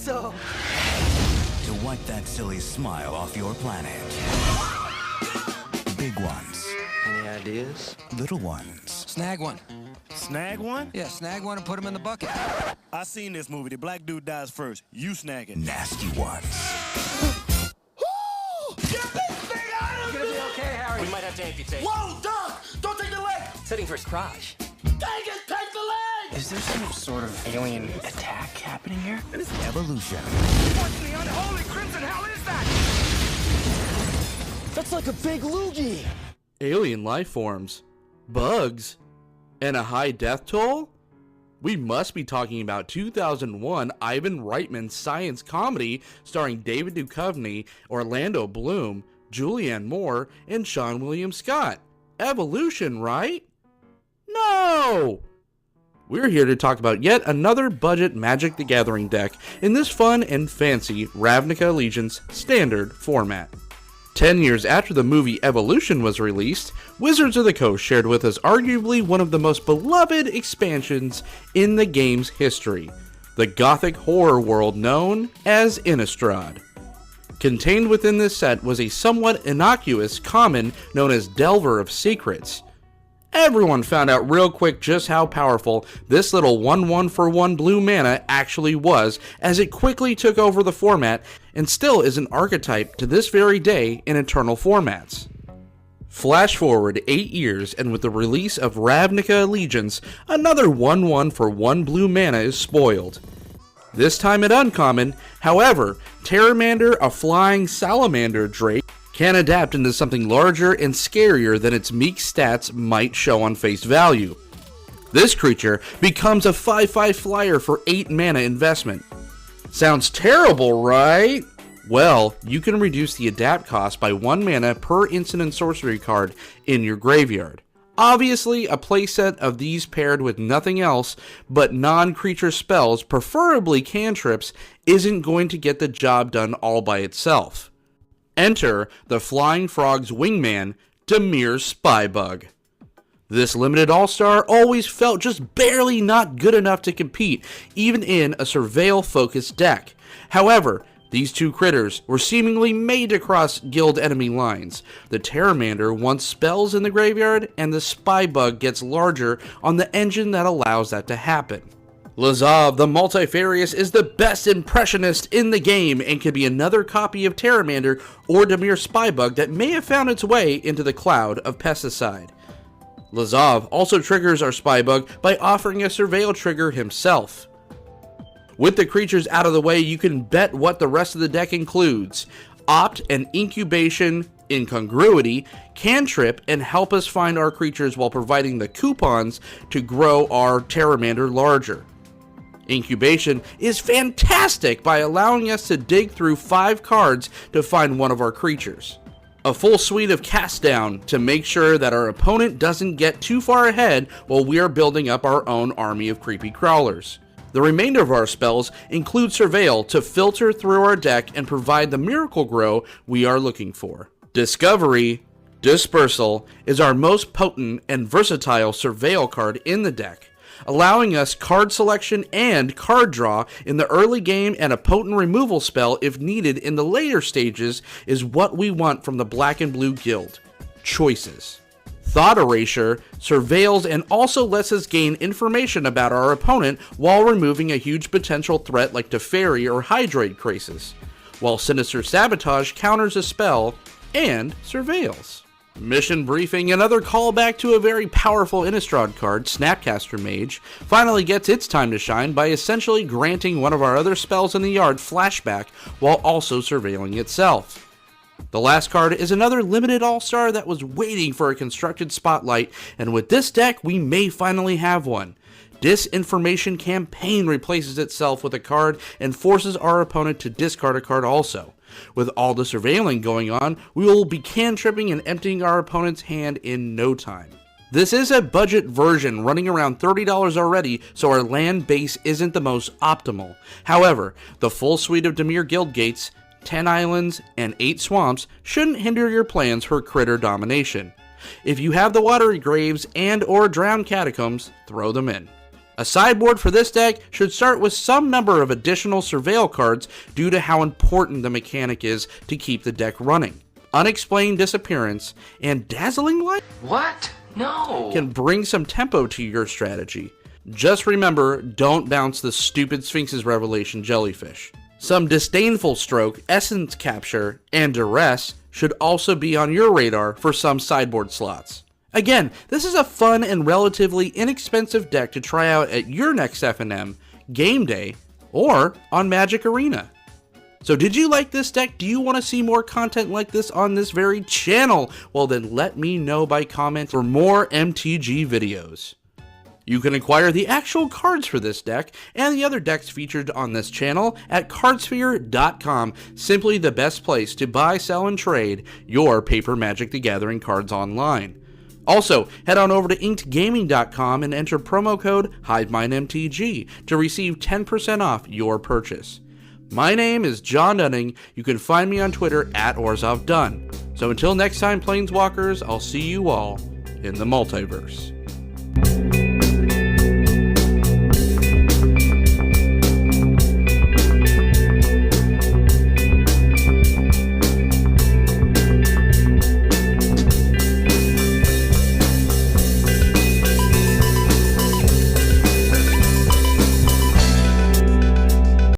awesome! To wipe that silly smile off your planet. Big ones. Any ideas? Little ones. Snag one. Snag one? Yeah, snag one and put him in the bucket. I seen this movie. The black dude dies first. You snag it. Nasty ones. Get this thing out of You're gonna be okay, Harry. We might have to amputate. Whoa, Doc! Don't take the leg! Setting for his crotch. Dang it, take the leg! Is there some sort of alien attack happening here? Evolution. What the unholy crimson hell is that? That's like a big loogie! Alien life forms, bugs, and a high death toll? We must be talking about 2001 Ivan Reitman's science comedy starring David Duchovny, Orlando Bloom, Julianne Moore, and Sean William Scott. Evolution, right? No! We're here to talk about yet another budget Magic the Gathering deck in this fun and fancy Ravnica Allegiance standard format. 10 years after the movie Evolution was released, Wizards of the Coast shared with us arguably one of the most beloved expansions in the game's history, the gothic horror world known as Innistrad. Contained within this set was a somewhat innocuous common known as Delver of Secrets. Everyone found out real quick just how powerful this little 1/1 for 1 blue mana actually was, as it quickly took over the format and still is an archetype to this very day in Eternal formats. Flash forward 8 years, and with the release of Ravnica Allegiance, another 1/1 for 1 blue mana is spoiled. This time at uncommon, however, Pteramander, a flying salamander drake, can adapt into something larger and scarier than its meek stats might show on face value. This creature becomes a 5/5 flyer for 8 mana investment. Sounds terrible, right? Well, you can reduce the adapt cost by 1 mana per instant and sorcery card in your graveyard. Obviously, a playset of these paired with nothing else but non-creature spells, preferably cantrips, isn't going to get the job done all by itself. Enter the Flying Frog's wingman, Dimir Spy Bug. This limited all-star always felt just barely not good enough to compete, even in a surveil-focused deck. However, these two critters were seemingly made to cross guild enemy lines. The Pteramander wants spells in the graveyard, and the Spy Bug gets larger on the engine that allows that to happen. Lazav, the Multifarious, is the best impressionist in the game and could be another copy of Pteramander or Dimir Spy Bug that may have found its way into the cloud of pesticide. Lazav also triggers our Spy Bug by offering a surveil trigger himself. With the creatures out of the way, you can bet what the rest of the deck includes. Opt and Incubation, Incongruity, Cantrip, and help us find our creatures while providing the coupons to grow our Pteramander larger. Incubation is fantastic by allowing us to dig through 5 cards to find one of our creatures. A full suite of cast down to make sure that our opponent doesn't get too far ahead while we are building up our own army of creepy crawlers. The remainder of our spells include Surveil to filter through our deck and provide the miracle grow we are looking for. Discovery, Dispersal, is our most potent and versatile Surveil card in the deck, allowing us card selection and card draw in the early game, and a potent removal spell if needed in the later stages is what we want from the Black and Blue Guild. Choices. Thought Erasure surveils and also lets us gain information about our opponent while removing a huge potential threat like Teferi or Hydrate Crisis, while Sinister Sabotage counters a spell and surveils. Mission Briefing, another callback to a very powerful Innistrad card, Snapcaster Mage, finally gets its time to shine by essentially granting one of our other spells in the yard flashback while also surveilling itself. The last card is another limited all-star that was waiting for a constructed spotlight, and with this deck we may finally have one. Disinformation Campaign replaces itself with a card and forces our opponent to discard a card also. With all the surveilling going on, we will be cantripping and emptying our opponent's hand in no time. This is a budget version running around $30 already, so our land base isn't the most optimal. However, the full suite of Dimir Guildgates, 10 islands, and 8 swamps shouldn't hinder your plans for critter domination. If you have the watery graves and or drowned catacombs, throw them in. A sideboard for this deck should start with some number of additional surveil cards due to how important the mechanic is to keep the deck running. Unexplained Disappearance and Dazzling Light What? No. can bring some tempo to your strategy. Just remember, don't bounce the stupid Sphinx's Revelation Jellyfish. Some Disdainful Stroke, Essence Capture, and Duress should also be on your radar for some sideboard slots. Again, this is a fun and relatively inexpensive deck to try out at your next F&M, game day, or on Magic Arena. So did you like this deck? Do you want to see more content like this on this very channel? Well then let me know by comment for more MTG videos. You can acquire the actual cards for this deck and the other decks featured on this channel at cardsphere.com, simply the best place to buy, sell, and trade your paper Magic the Gathering cards online. Also, head on over to inkedgaming.com and enter promo code HiveMindMTG to receive 10% off your purchase. My name is Jon Dunning. You can find me on Twitter at OrzovDunn. So until next time, Planeswalkers, I'll see you all in the multiverse.